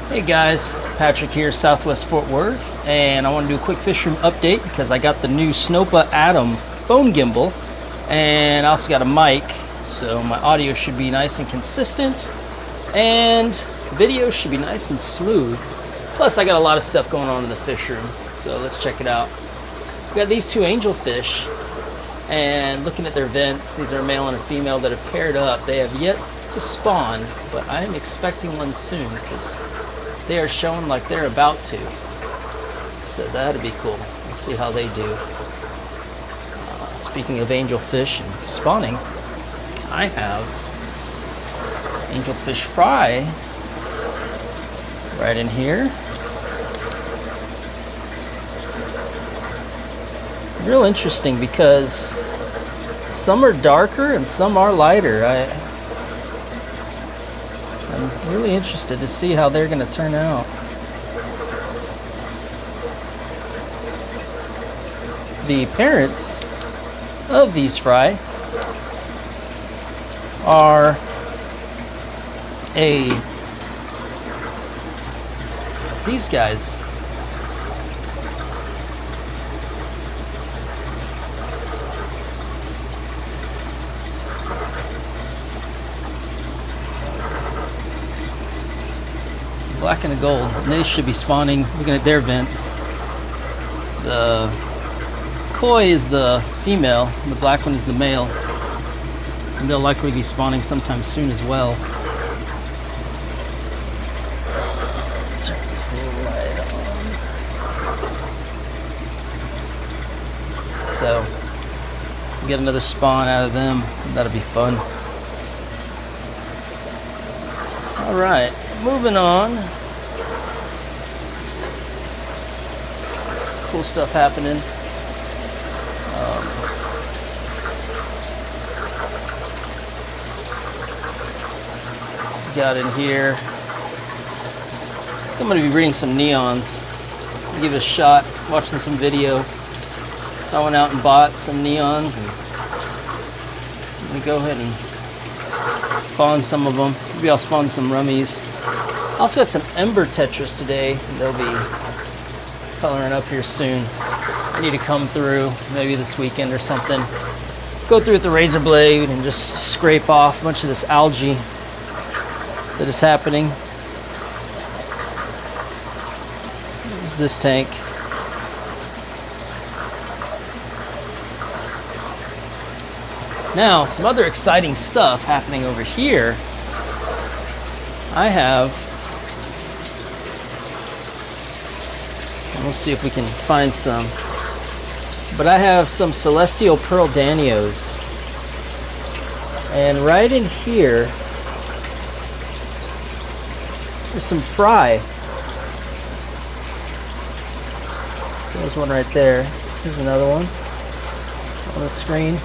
Hey guys, Patrick here, Southwest Fort Worth, and I want to do a quick fish room update because I got the new Snoppa Atom phone gimbal, and I also got a mic, so my audio should be nice and consistent, and video should be nice and smooth. Plus, I got a lot of stuff going on in the fish room, so let's check it out. We got these two angelfish, and looking at their vents, these are a male and a female that have paired up. They have yet to spawn, but I am expecting one soon because they are showing like they're about to. So that'd be cool. We'll see how they do. Speaking of angelfish and spawning, I have angelfish fry right in here. Real interesting because some are darker and some are lighter. I'm really interested to see how they're going to turn out. The parents of these fry are these guys. Black and a gold, and they should be spawning. Looking at their vents, the koi is the female and the black one is the male, and they'll likely be spawning sometime soon as well. Turn this little light on. So get another spawn out of them. That'll be fun. All right, moving on. There's cool stuff happening. Got in here. I'm going to be reading some neons. Give it a shot. I was watching some video. So I went out and bought some neons, and I'm going to go ahead and spawn some of them. Maybe I'll spawn some rummies. I also got some ember tetras today. They'll be coloring up here soon. I need to come through maybe this weekend or something. Go through with the razor blade and just scrape off a bunch of this algae that is happening. There's this tank. Now, some other exciting stuff happening over here. I have, we'll see if we can find some, but I have some celestial Pearl Danios, and right in here there's some fry. So there's one right there. Here's another one on the screen.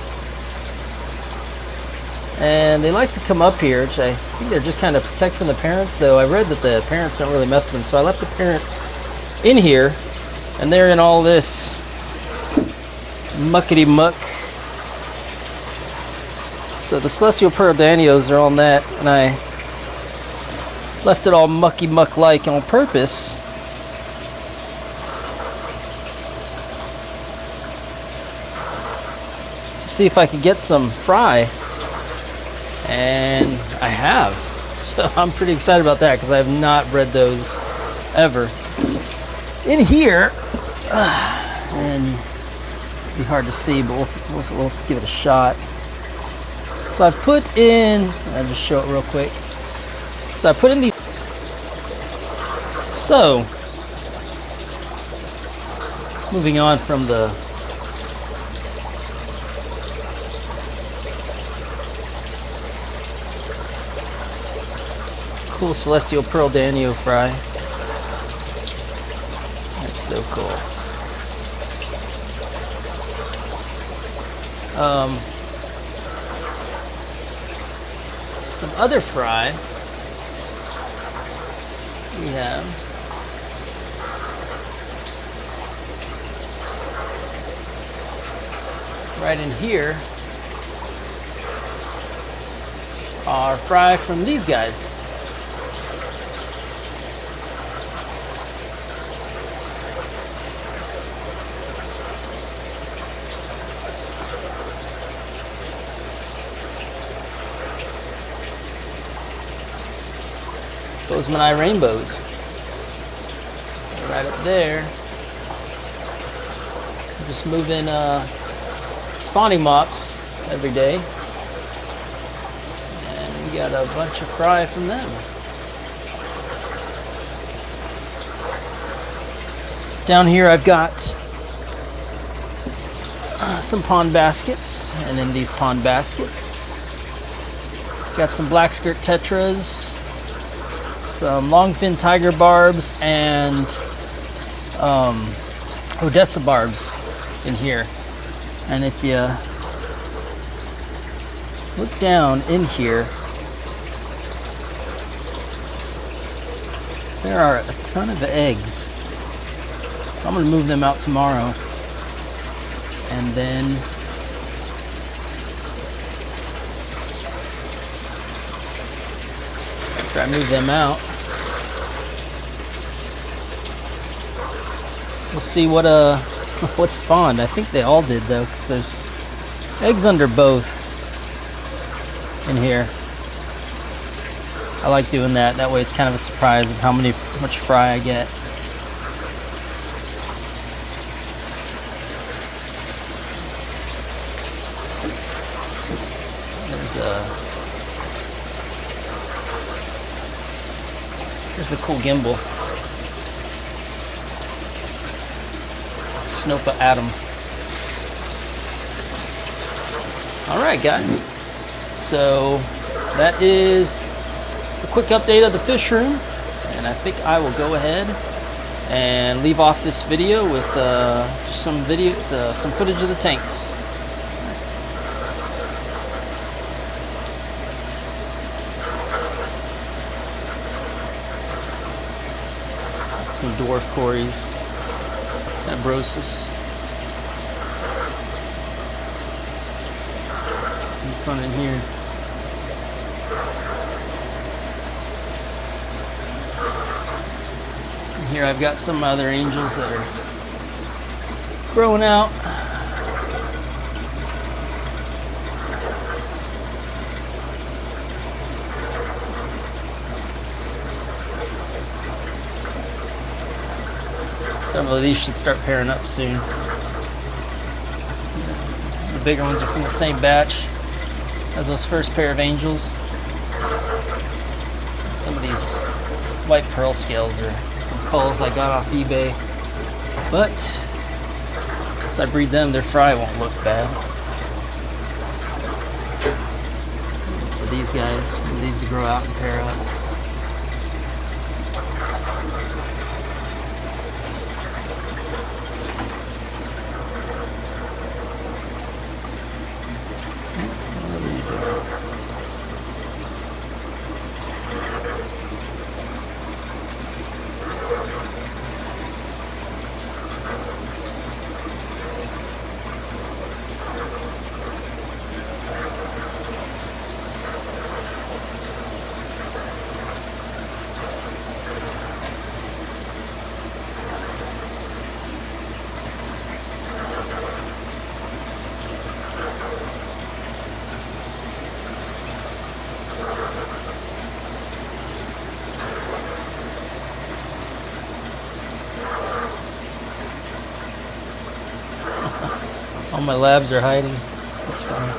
And they like to come up here, which I think they're just kind of protect from the parents, though I read that the parents don't really mess with them. So I left the parents in here, and they're in all this muckety muck. So the celestial Pearl Danios are on that, and I left it all mucky muck like on purpose. To see if I could get some fry. And I have. So I'm pretty excited about that because I have not bred those ever. In here, and it'll be hard to see, but we'll give it a shot. So I put in, I'll just show it real quick. So I put in these. So, moving on from the cool celestial Pearl Danio fry. That's so cool. Some other fry we have. Right in here are fry from these guys. Boesemani Rainbows. Right up there. I'm just moving spawning mops every day. And we got a bunch of fry from them. Down here I've got some pond baskets, and in these pond baskets got some black skirt tetras, some longfin tiger barbs, and Odessa barbs in here. And if you look down in here, there are a ton of eggs. So I'm going to move them out tomorrow. And then after I move them out, we'll see what spawned. I think they all did though, because there's eggs under both in here. I like doing that. That way it's kind of a surprise of how much fry I get. Here's the cool gimbal. Snoppa Atom. Alright guys, so that is a quick update of the fish room, and I think I will go ahead and leave off this video with just some footage of the tanks. Some dwarf cories, abrosis in front in here. And here I've got some other angels that are growing out. Several of these should start pairing up soon. The bigger ones are from the same batch as those first pair of angels. Some of these white pearl scales are some culls I got off eBay, but once I breed them, their fry won't look bad. For these guys, these to grow out and pair up. All my labs are hiding. That's fine.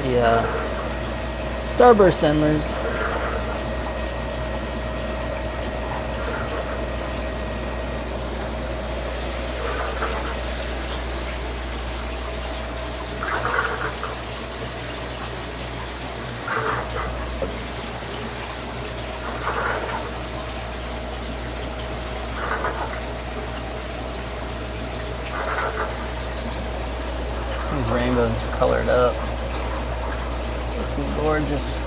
The starburst endlers. looking gorgeous.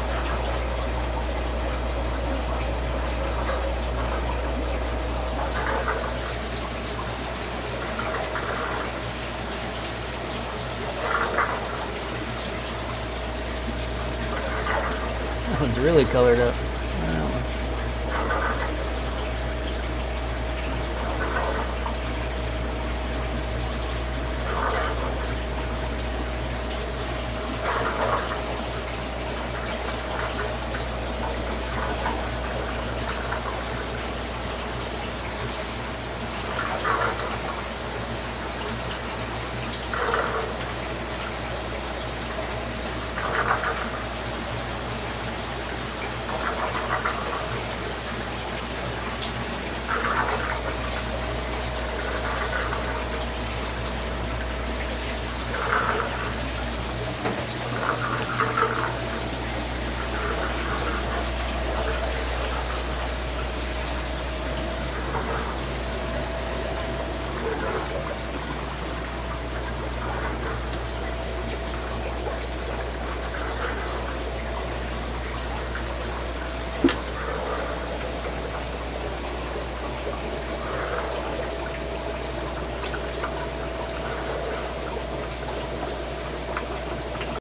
That one's really colored up.